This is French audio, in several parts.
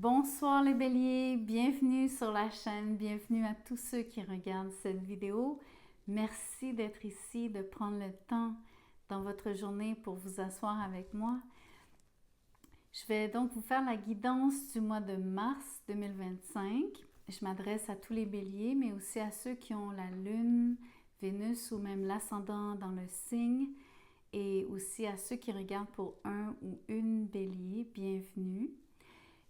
Bonsoir les béliers, bienvenue sur la chaîne, bienvenue à tous ceux qui regardent cette vidéo. Merci d'être ici, de prendre le temps dans votre journée pour vous asseoir avec moi. Je vais donc vous faire la guidance du mois de mars 2025. Je m'adresse à tous les béliers, mais aussi à ceux qui ont la lune, Vénus ou même l'ascendant dans le signe, et aussi à ceux qui regardent pour un ou une bélier, bienvenue.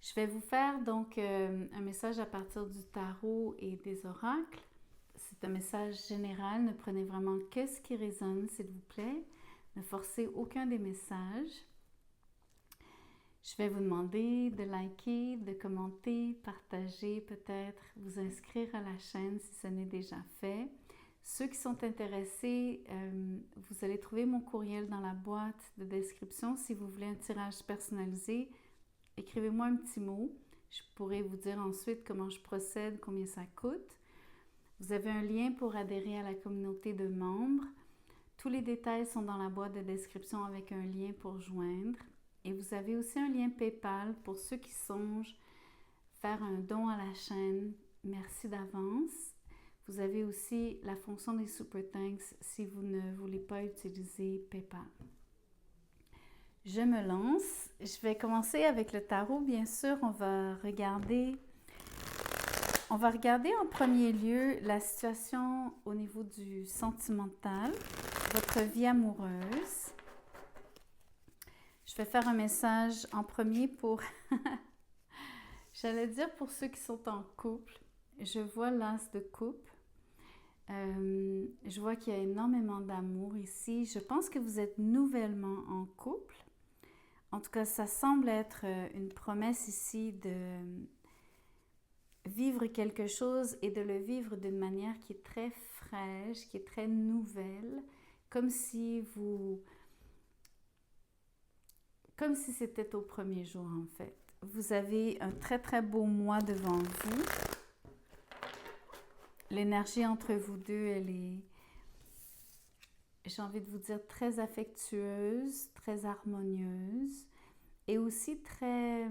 Je vais vous faire donc un message à partir du tarot et des oracles. C'est un message général, ne prenez vraiment que ce qui résonne, s'il vous plaît. Ne forcez aucun des messages. Je vais vous demander de liker, de commenter, partager peut-être, vous inscrire à la chaîne si ce n'est déjà fait. Ceux qui sont intéressés, vous allez trouver mon courriel dans la boîte de description si vous voulez un tirage personnalisé. Écrivez-moi un petit mot. Je pourrai vous dire ensuite comment je procède, combien ça coûte. Vous avez un lien pour adhérer à la communauté de membres. Tous les détails sont dans la boîte de description avec un lien pour joindre. Et vous avez aussi un lien PayPal pour ceux qui songent faire un don à la chaîne. Merci d'avance. Vous avez aussi la fonction des Super Thanks si vous ne voulez pas utiliser PayPal. Je me lance. Je vais commencer avec le tarot. Bien sûr, on va regarder en premier lieu la situation au niveau du sentimental, votre vie amoureuse. Je vais faire un message en premier pour, j'allais dire pour ceux qui sont en couple. Je vois l'as de coupe. Je vois qu'il y a énormément d'amour ici. Je pense que vous êtes nouvellement en couple. En tout cas, ça semble être une promesse ici de vivre quelque chose et de le vivre d'une manière qui est très fraîche, qui est très nouvelle, comme si c'était au premier jour en fait. Vous avez un très très beau mois devant vous. L'énergie entre vous deux, elle est, j'ai envie de vous dire, très affectueuse, très harmonieuse et aussi très...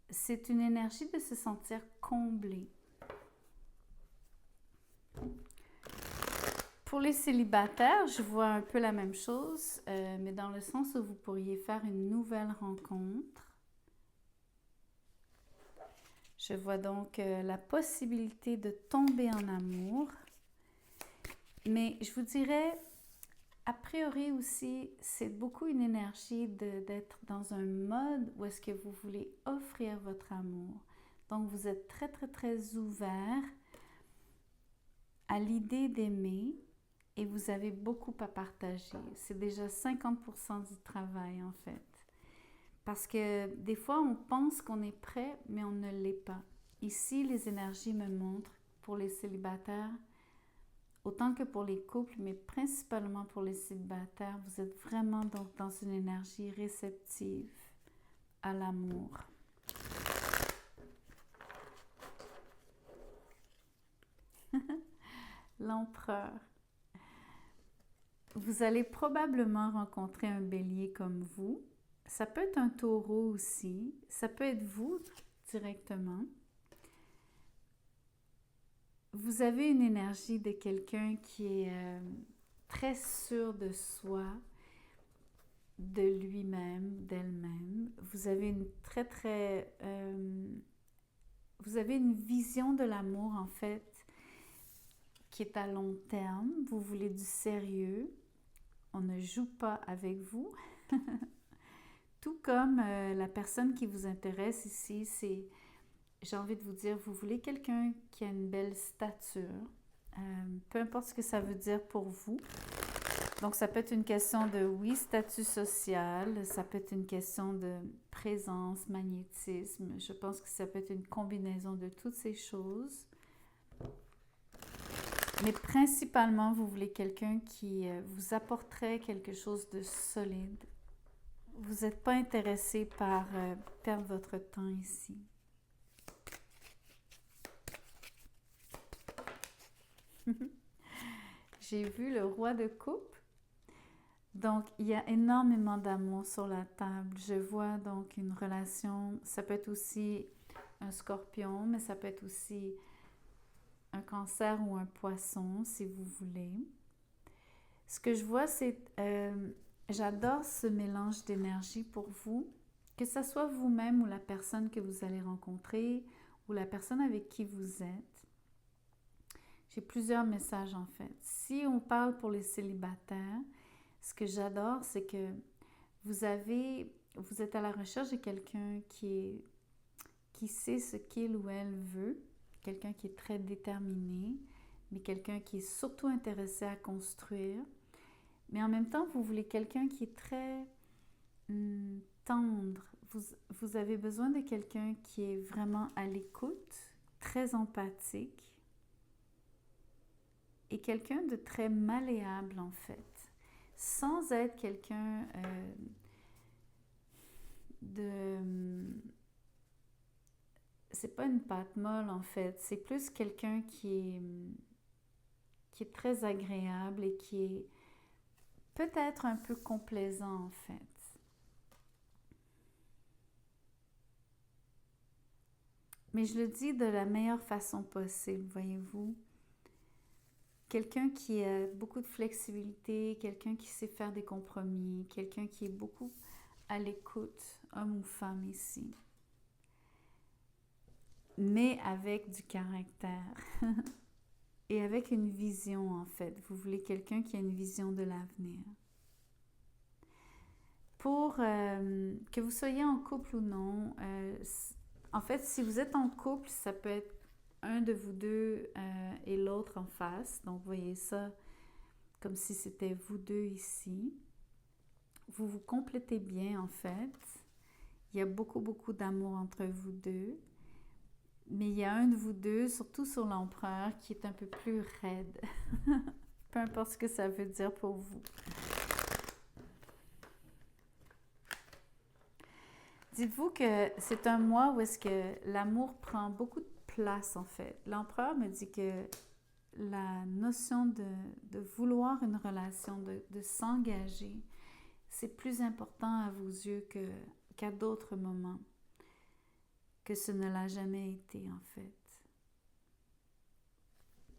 c'est une énergie de se sentir comblé. Pour les célibataires, je vois un peu la même chose, mais dans le sens où vous pourriez faire une nouvelle rencontre. Je vois donc la possibilité de tomber en amour. Mais je vous dirais, a priori aussi, c'est beaucoup une énergie d'être dans un mode où est-ce que vous voulez offrir votre amour. Donc, vous êtes très, très, très ouvert à l'idée d'aimer et vous avez beaucoup à partager. C'est déjà 50% du travail, en fait. Parce que des fois, on pense qu'on est prêt, mais on ne l'est pas. Ici, les énergies me montrent, pour les célibataires, autant que pour les couples, mais principalement pour les célibataires, vous êtes vraiment donc dans une énergie réceptive à l'amour. L'empereur. Vous allez probablement rencontrer un bélier comme vous. Ça peut être un taureau aussi. Ça peut être vous directement. Vous avez une énergie de quelqu'un qui est très sûr de soi, de lui-même, d'elle-même. Vous avez une vous avez une vision de l'amour en fait qui est à long terme. Vous voulez du sérieux. On ne joue pas avec vous. Tout comme la personne qui vous intéresse ici, c'est, j'ai envie de vous dire, vous voulez quelqu'un qui a une belle stature. Peu importe ce que ça veut dire pour vous. Donc, ça peut être une question de, oui, statut social, ça peut être une question de présence, magnétisme. Je pense que ça peut être une combinaison de toutes ces choses. Mais principalement, vous voulez quelqu'un qui vous apporterait quelque chose de solide. Vous n'êtes pas intéressé par perdre votre temps ici. J'ai vu le roi de coupe. Donc, il y a énormément d'amour sur la table. Je vois donc une relation, ça peut être aussi un scorpion, mais ça peut être aussi un cancer ou un poisson, si vous voulez. Ce que je vois, c'est, j'adore ce mélange d'énergie pour vous, que ce soit vous-même ou la personne que vous allez rencontrer ou la personne avec qui vous êtes. J'ai plusieurs messages en fait. Si on parle pour les célibataires, ce que j'adore, c'est que vous êtes à la recherche de quelqu'un qui sait ce qu'il ou elle veut, quelqu'un qui est très déterminé, mais quelqu'un qui est surtout intéressé à construire. Mais en même temps, vous voulez quelqu'un qui est très tendre. Vous avez besoin de quelqu'un qui est vraiment à l'écoute, très empathique et quelqu'un de très malléable en fait, sans être quelqu'un de... C'est pas une pâte molle en fait, c'est plus quelqu'un qui est très agréable et qui est peut-être un peu complaisant en fait. Mais je le dis de la meilleure façon possible, voyez-vous. Quelqu'un qui a beaucoup de flexibilité, quelqu'un qui sait faire des compromis, quelqu'un qui est beaucoup à l'écoute, homme ou femme ici. Mais avec du caractère et avec une vision en fait. Vous voulez quelqu'un qui a une vision de l'avenir. Pour que vous soyez en couple ou non, en fait, si vous êtes en couple, ça peut être un de vous deux et l'autre en face. Donc, vous voyez ça comme si c'était vous deux ici. Vous vous complétez bien, en fait. Il y a beaucoup, beaucoup d'amour entre vous deux. Mais il y a un de vous deux, surtout sur l'empereur, qui est un peu plus raide. Peu importe ce que ça veut dire pour vous. Dites-vous que c'est un mois où est-ce que l'amour prend beaucoup de place, en fait. L'empereur me dit que la notion de vouloir une relation, de s'engager, c'est plus important à vos yeux qu'à d'autres moments, que ce ne l'a jamais été, en fait.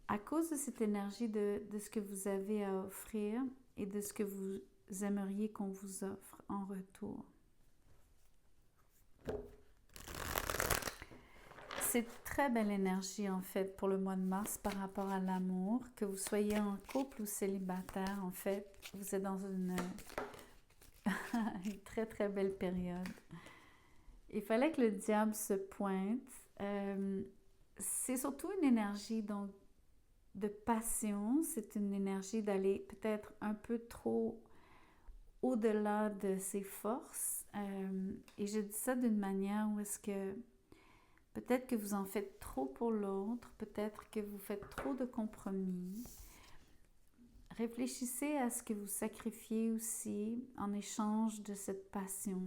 À cause de cette énergie de ce que vous avez à offrir et de ce que vous aimeriez qu'on vous offre en retour. C'est très belle énergie en fait pour le mois de mars par rapport à l'amour. Que vous soyez en couple ou célibataire, en fait, vous êtes dans une très très belle période. Il fallait que le diable se pointe. C'est surtout une énergie donc, de passion. C'est une énergie d'aller peut-être un peu trop au-delà de ses forces. Et je dis ça d'une manière où est-ce que peut-être que vous en faites trop pour l'autre, peut-être que vous faites trop de compromis. Réfléchissez à ce que vous sacrifiez aussi en échange de cette passion.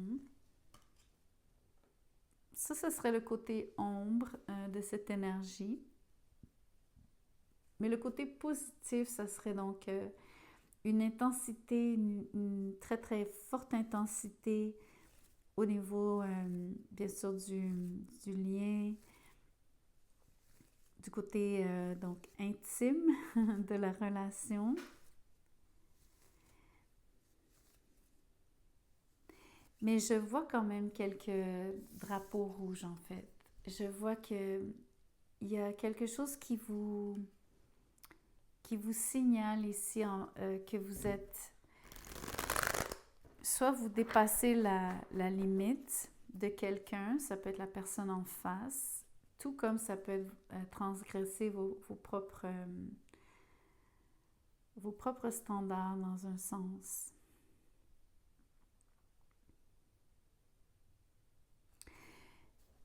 Ça, ce serait le côté ombre de cette énergie. Mais le côté positif, ça serait donc une intensité, une très très forte intensité au niveau, bien sûr, du lien, du côté donc intime de la relation. Mais je vois quand même quelques drapeaux rouges en fait. Je vois que il y a quelque chose qui vous signale ici que vous êtes, soit vous dépassez la limite de quelqu'un, ça peut être la personne en face, tout comme ça peut être transgresser vos propres standards dans un sens.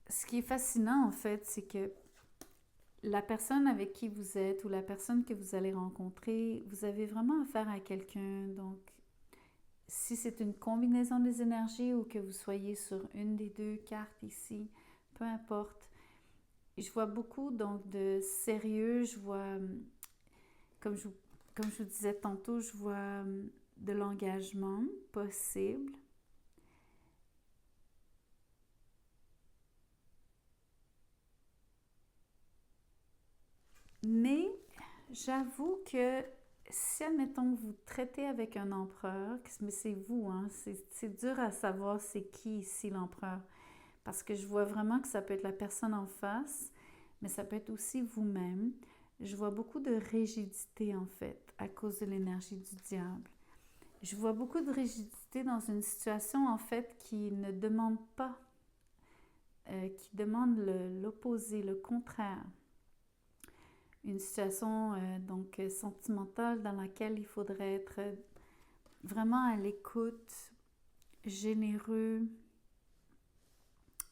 Ce qui est fascinant en fait, c'est que la personne avec qui vous êtes ou la personne que vous allez rencontrer, vous avez vraiment affaire à quelqu'un. Donc, si c'est une combinaison des énergies ou que vous soyez sur une des deux cartes ici, peu importe. Je vois beaucoup donc de sérieux, je vois, comme je vous disais tantôt, je vois de l'engagement possible. Mais j'avoue que si, admettons, vous traitez avec un empereur, mais c'est vous, hein, c'est dur à savoir c'est qui ici l'empereur. Parce que je vois vraiment que ça peut être la personne en face, mais ça peut être aussi vous-même. Je vois beaucoup de rigidité, en fait, à cause de l'énergie du diable. Je vois beaucoup de rigidité dans une situation, en fait, qui ne demande pas, qui demande l'opposé, le contraire. Une situation donc sentimentale dans laquelle il faudrait être vraiment à l'écoute, généreux,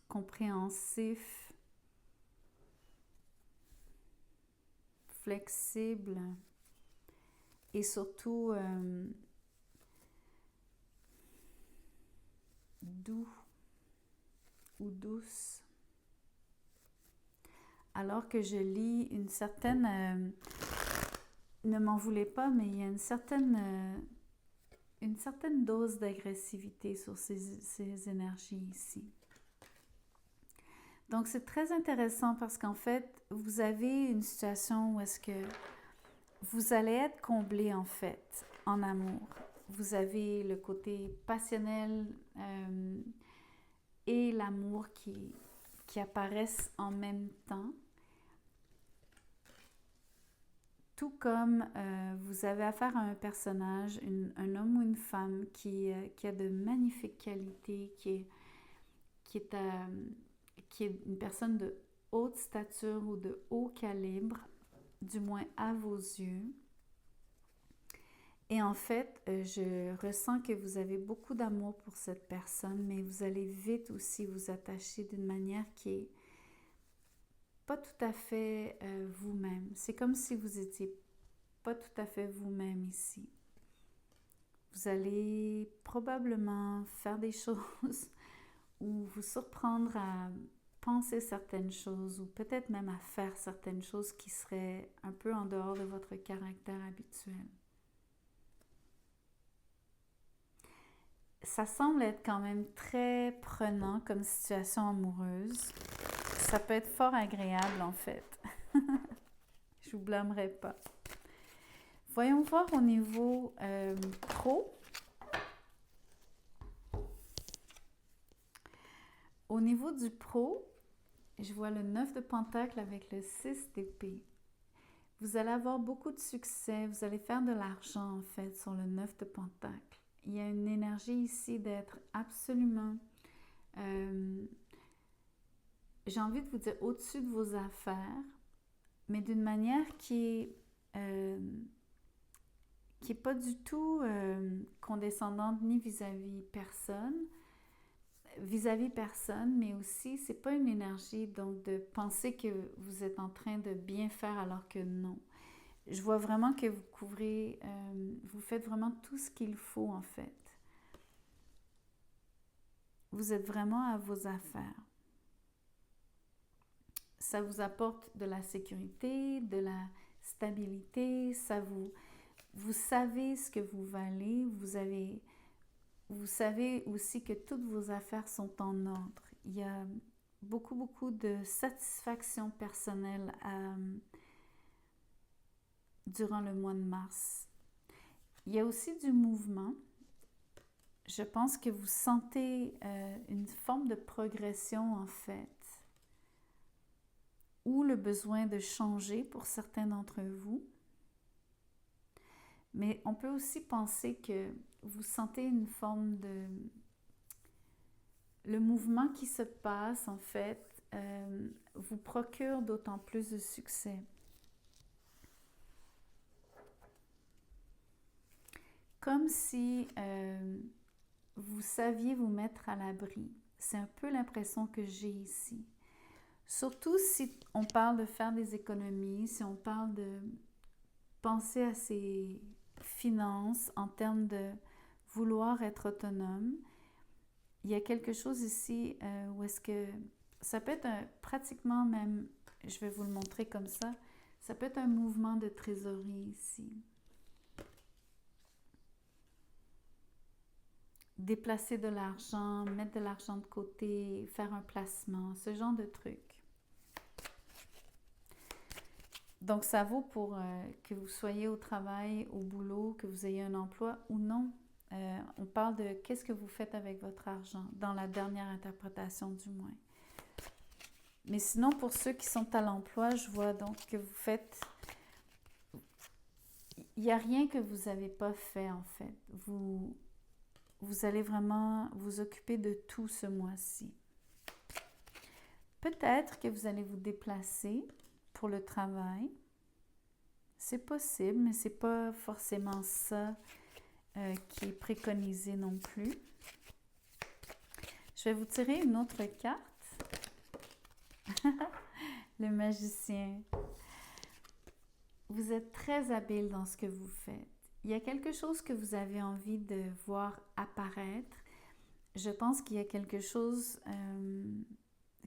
compréhensif, flexible et surtout doux ou douce. Alors que je lis une certaine... ne m'en voulez pas, mais il y a une certaine dose d'agressivité sur ces énergies ici. Donc, c'est très intéressant parce qu'en fait, vous avez une situation où est-ce que vous allez être comblé, en fait, en amour. Vous avez le côté passionnel et l'amour qui apparaissent en même temps. Tout comme vous avez affaire à un personnage, un homme ou une femme qui a de magnifiques qualités, qui est une personne de haute stature ou de haut calibre, du moins à vos yeux. Et en fait, je ressens que vous avez beaucoup d'amour pour cette personne, mais vous allez vite aussi vous attacher d'une manière qui est pas tout à fait vous-même. C'est comme si vous étiez pas tout à fait vous-même ici. Vous allez probablement faire des choses ou vous surprendre à penser certaines choses ou peut-être même à faire certaines choses qui seraient un peu en dehors de votre caractère habituel. Ça semble être quand même très prenant comme situation amoureuse. Ça peut être fort agréable en fait. Je vous blâmerai pas. Voyons voir au niveau pro. Au niveau du pro, je vois le 9 de Pentacle avec le 6 d'épée. Vous allez avoir beaucoup de succès, vous allez faire de l'argent en fait sur le 9 de Pentacle. Il y a une énergie ici d'être absolument, j'ai envie de vous dire, au-dessus de vos affaires, mais d'une manière qui est pas du tout condescendante ni vis-à-vis personne, mais aussi, c'est pas une énergie donc de penser que vous êtes en train de bien faire alors que non. Je vois vraiment que vous couvrez, vous faites vraiment tout ce qu'il faut en fait. Vous êtes vraiment à vos affaires. Ça vous apporte de la sécurité, de la stabilité, vous savez ce que vous valez, vous savez aussi que toutes vos affaires sont en ordre. Il y a beaucoup de satisfaction personnelle durant le mois de mars. Il y a aussi du mouvement. Je pense que vous sentez une forme de progression en fait, ou le besoin de changer pour certains d'entre vous. Mais on peut aussi penser que vous sentez une forme de... Le mouvement qui se passe, en fait, vous procure d'autant plus de succès. Comme si vous saviez vous mettre à l'abri. C'est un peu l'impression que j'ai ici. Surtout si on parle de faire des économies, si on parle de penser à ses finances en termes de vouloir être autonome. Il y a quelque chose ici où est-ce que ça peut être pratiquement même, je vais vous le montrer comme ça peut être un mouvement de trésorerie ici. déplacer de l'argent, mettre de l'argent de côté, faire un placement, ce genre de trucs. Donc, ça vaut pour que vous soyez au travail, au boulot, que vous ayez un emploi ou non. On parle de qu'est-ce que vous faites avec votre argent, dans la dernière interprétation du moins. Mais sinon, pour ceux qui sont à l'emploi, je vois donc que vous faites... Il n'y a rien que vous n'avez pas fait, en fait. Vous allez vraiment vous occuper de tout ce mois-ci. Peut-être que vous allez vous déplacer pour le travail. C'est possible, mais ce n'est pas forcément ça qui est préconisé non plus. Je vais vous tirer une autre carte. Le magicien. Vous êtes très habile dans ce que vous faites. Il y a quelque chose que vous avez envie de voir apparaître. Je pense qu'il y a quelque chose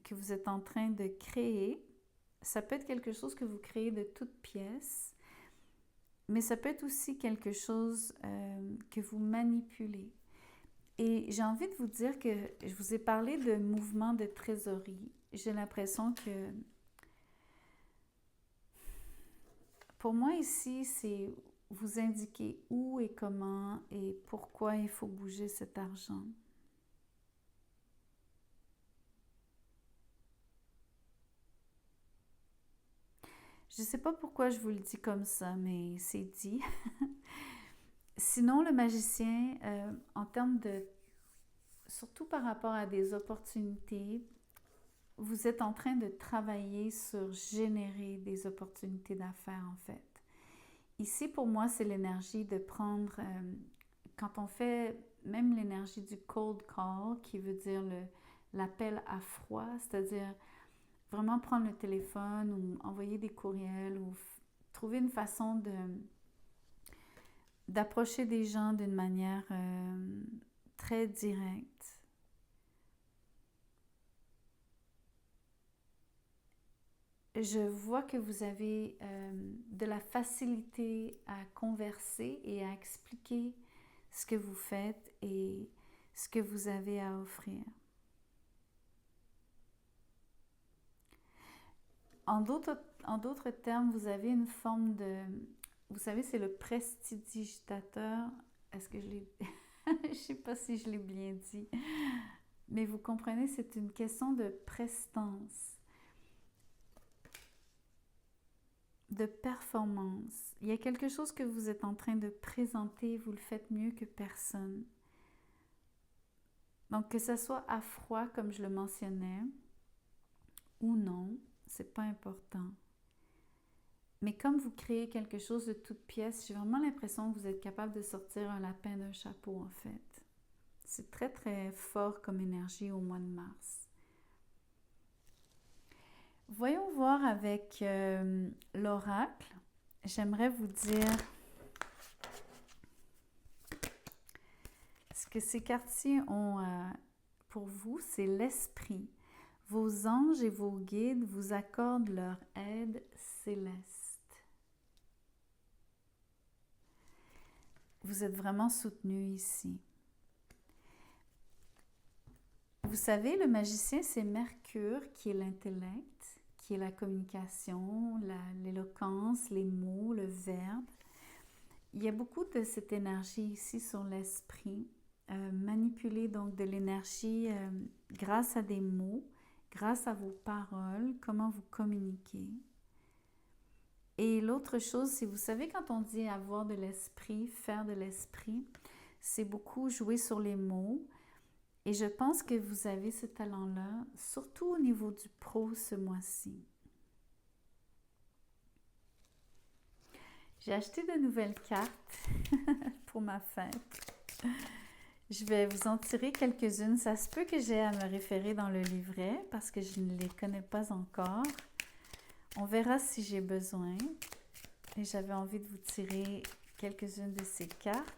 que vous êtes en train de créer. Ça peut être quelque chose que vous créez de toutes pièces, mais ça peut être aussi quelque chose que vous manipulez. Et j'ai envie de vous dire que je vous ai parlé de mouvement de trésorerie. J'ai l'impression que pour moi ici, c'est vous indiquer où et comment et pourquoi il faut bouger cet argent. Je ne sais pas pourquoi je vous le dis comme ça, mais c'est dit. Sinon, le magicien, en termes de... Surtout par rapport à des opportunités, vous êtes en train de travailler sur générer des opportunités d'affaires, en fait. Ici, pour moi, c'est l'énergie de prendre... quand on fait même l'énergie du cold call, qui veut dire l'appel à froid, c'est-à-dire vraiment prendre le téléphone ou envoyer des courriels ou trouver une façon d'approcher des gens d'une manière très directe. Je vois que vous avez de la facilité à converser et à expliquer ce que vous faites et ce que vous avez à offrir. En d'autres termes, vous avez une forme de... Vous savez, c'est le prestidigitateur. Est-ce que je l'ai... je ne sais pas si je l'ai bien dit. Mais vous comprenez, c'est une question de prestance, de performance. Il y a quelque chose que vous êtes en train de présenter, vous le faites mieux que personne. Donc, que ce soit à froid, comme je le mentionnais, ou non, c'est pas important. Mais comme vous créez quelque chose de toute pièce, j'ai vraiment l'impression que vous êtes capable de sortir un lapin d'un chapeau, en fait. C'est très, très fort comme énergie au mois de mars. Voyons voir avec l'oracle. J'aimerais vous dire ce que ces quartiers ont pour vous, c'est l'esprit. Vos anges et vos guides vous accordent leur aide céleste. Vous êtes vraiment soutenu ici. Vous savez, le magicien, c'est Mercure qui est l'intellect, qui est la communication, l'éloquence, les mots, le verbe. Il y a beaucoup de cette énergie ici sur l'esprit, manipuler donc de l'énergie grâce à des mots, grâce à vos paroles, comment vous communiquez. Et l'autre chose, c'est, vous savez, quand on dit avoir de l'esprit, faire de l'esprit, c'est beaucoup jouer sur les mots. Et je pense que vous avez ce talent-là, surtout au niveau du pro ce mois-ci. J'ai acheté de nouvelles cartes pour ma fête. Je vais vous en tirer quelques-unes. Ça se peut que j'ai à me référer dans le livret parce que je ne les connais pas encore. On verra si j'ai besoin. Et j'avais envie de vous tirer quelques-unes de ces cartes.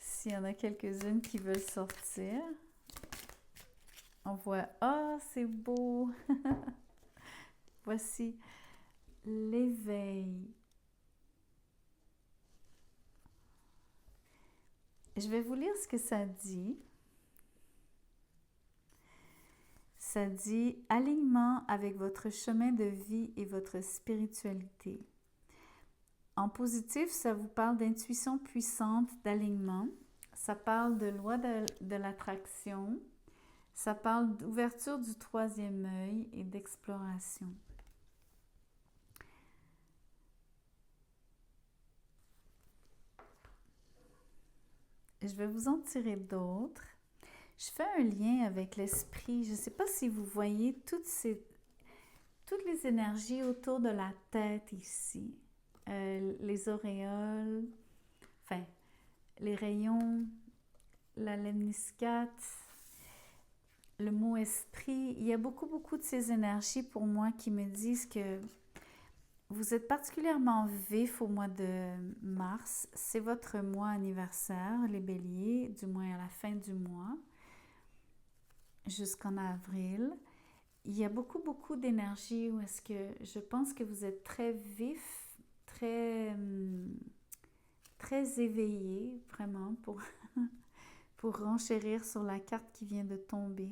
S'il y en a quelques-unes qui veulent sortir. On voit, ah, c'est beau! Voici l'éveil. Je vais vous lire ce que ça dit. Ça dit « Alignement avec votre chemin de vie et votre spiritualité ». En positif, ça vous parle d'intuition puissante, d'alignement. Ça parle de loi de l'attraction. Ça parle d'ouverture du troisième œil et d'exploration. Je vais vous en tirer d'autres. Je fais un lien avec l'esprit. Je ne sais pas si vous voyez toutes les énergies autour de la tête ici. Les auréoles, enfin, les rayons, la lemniscate, le mot esprit. Il y a beaucoup de ces énergies pour moi qui me disent que vous êtes particulièrement vif au mois de mars. C'est votre mois anniversaire, les béliers, du moins à la fin du mois, jusqu'en avril. Il y a beaucoup d'énergie où est-ce que je pense que vous êtes très vif, très éveillé, vraiment, pour renchérir sur la carte qui vient de tomber.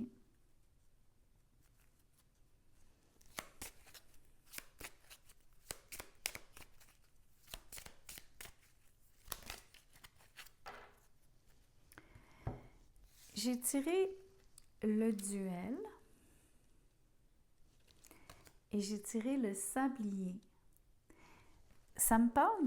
J'ai tiré le duel et j'ai tiré le sablier. Ça me parle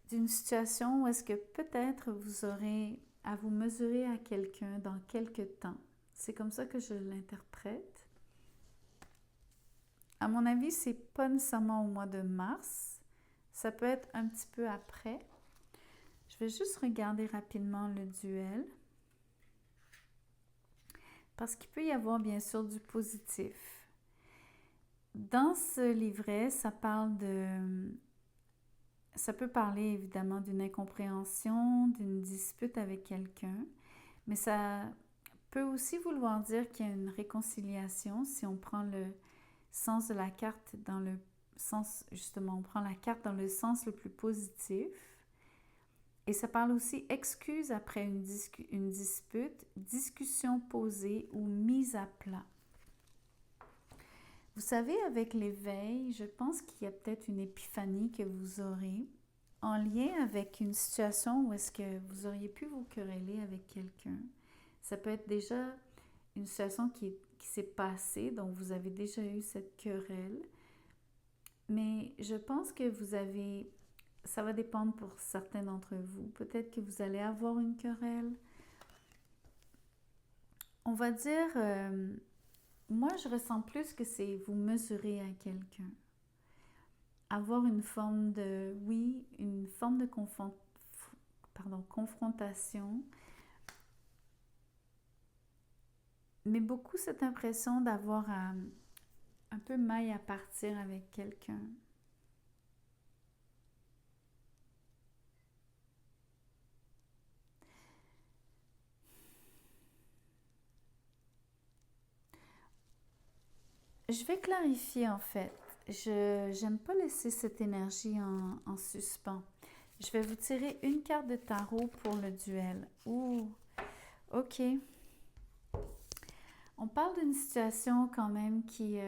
d'une situation où est-ce que peut-être vous aurez à vous mesurer à quelqu'un dans quelques temps. C'est comme ça que je l'interprète. À mon avis, c'est pas nécessairement au mois de mars. Ça peut être un petit peu après. Je vais juste regarder rapidement le duel. Parce qu'il peut y avoir bien sûr du positif. Dans ce livret, ça peut parler évidemment d'une incompréhension, d'une dispute avec quelqu'un, mais ça peut aussi vouloir dire qu'il y a une réconciliation si on prend le sens de la carte dans le sens, justement, on prend la carte dans le sens le plus positif. Et ça parle aussi excuse après une dispute, discussion posée ou mise à plat. Vous savez, avec l'éveil, je pense qu'il y a peut-être une épiphanie que vous aurez en lien avec une situation où est-ce que vous auriez pu vous quereller avec quelqu'un. Ça peut être déjà une situation qui s'est passée, donc vous avez déjà eu cette querelle. Mais je pense que ça va dépendre pour certains d'entre vous. Peut-être que vous allez avoir une querelle. On va dire, moi je ressens plus que c'est vous mesurer à quelqu'un. Avoir une forme de confrontation. Mais beaucoup cette impression d'avoir un peu maille à partir avec quelqu'un. Je vais clarifier en fait. Je n'aime pas laisser cette énergie en suspens. Je vais vous tirer une carte de tarot pour le duel. Ouh, ok. On parle d'une situation quand même qui...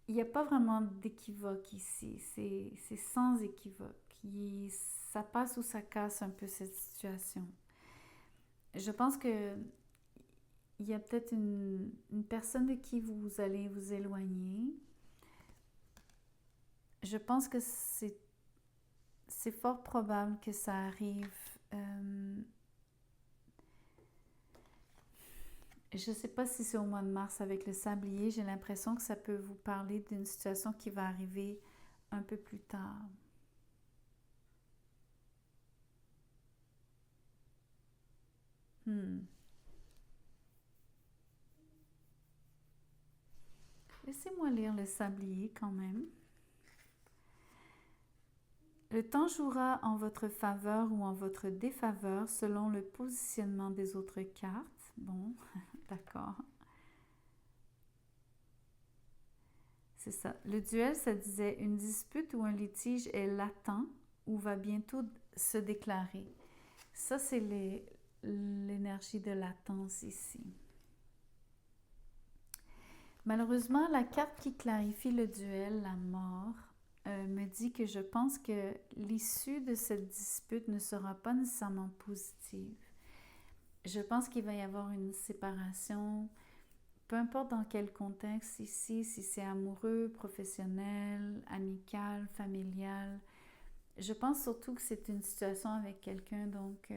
il n'y a pas vraiment d'équivoque ici. C'est sans équivoque. Ça passe ou ça casse un peu cette situation. Je pense que il y a peut-être une personne de qui vous allez vous éloigner. Je pense que c'est fort probable que ça arrive. Je ne sais pas si c'est au mois de mars avec le sablier. J'ai l'impression que ça peut vous parler d'une situation qui va arriver un peu plus tard. Laissez-moi lire le sablier quand même. Le temps jouera en votre faveur ou en votre défaveur selon le positionnement des autres cartes. Bon, d'accord. C'est ça. Le duel, ça disait une dispute ou un litige est latent ou va bientôt se déclarer. Ça, c'est l'énergie de latence ici. Malheureusement, la carte qui clarifie le duel, la mort, me dit que je pense que l'issue de cette dispute ne sera pas nécessairement positive. Je pense qu'il va y avoir une séparation, peu importe dans quel contexte ici, si c'est amoureux, professionnel, amical, familial. Je pense surtout que c'est une situation avec quelqu'un, donc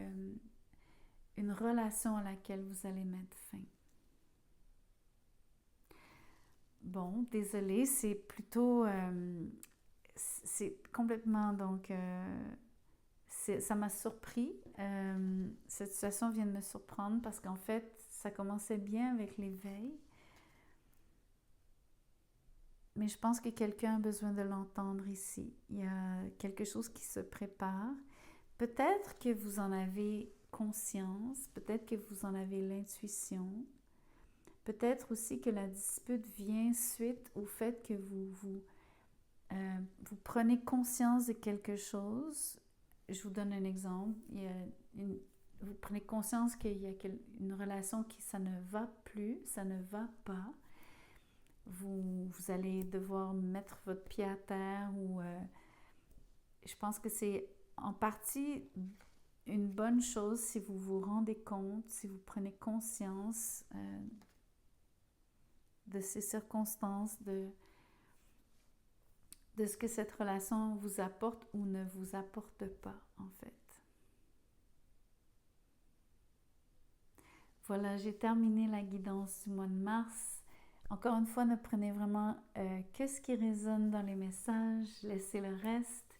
une relation à laquelle vous allez mettre fin. Bon, désolée, c'est plutôt... c'est complètement, donc... ça m'a surpris. Cette situation vient de me surprendre parce qu'en fait, ça commençait bien avec l'éveil. Mais je pense que quelqu'un a besoin de l'entendre ici. Il y a quelque chose qui se prépare. Peut-être que vous en avez conscience, peut-être que vous en avez l'intuition. Peut-être aussi que la dispute vient suite au fait que vous prenez conscience de quelque chose. Je vous donne un exemple. Vous prenez conscience qu'il y a une relation qui ça ne va plus, ça ne va pas. Vous allez devoir mettre votre pied à terre ou je pense que c'est en partie une bonne chose si vous vous rendez compte, si vous prenez conscience de ces circonstances, de ce que cette relation vous apporte ou ne vous apporte pas, en fait. Voilà, j'ai terminé la guidance du mois de mars. Encore une fois, ne prenez vraiment que ce qui résonne dans les messages, laissez le reste.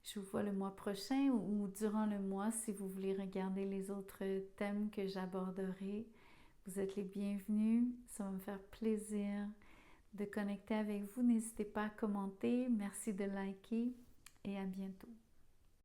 Je vous vois le mois prochain ou durant le mois si vous voulez regarder les autres thèmes que j'aborderai. Vous êtes les bienvenus, ça va me faire plaisir de connecter avec vous. N'hésitez pas à commenter, merci de liker et à bientôt.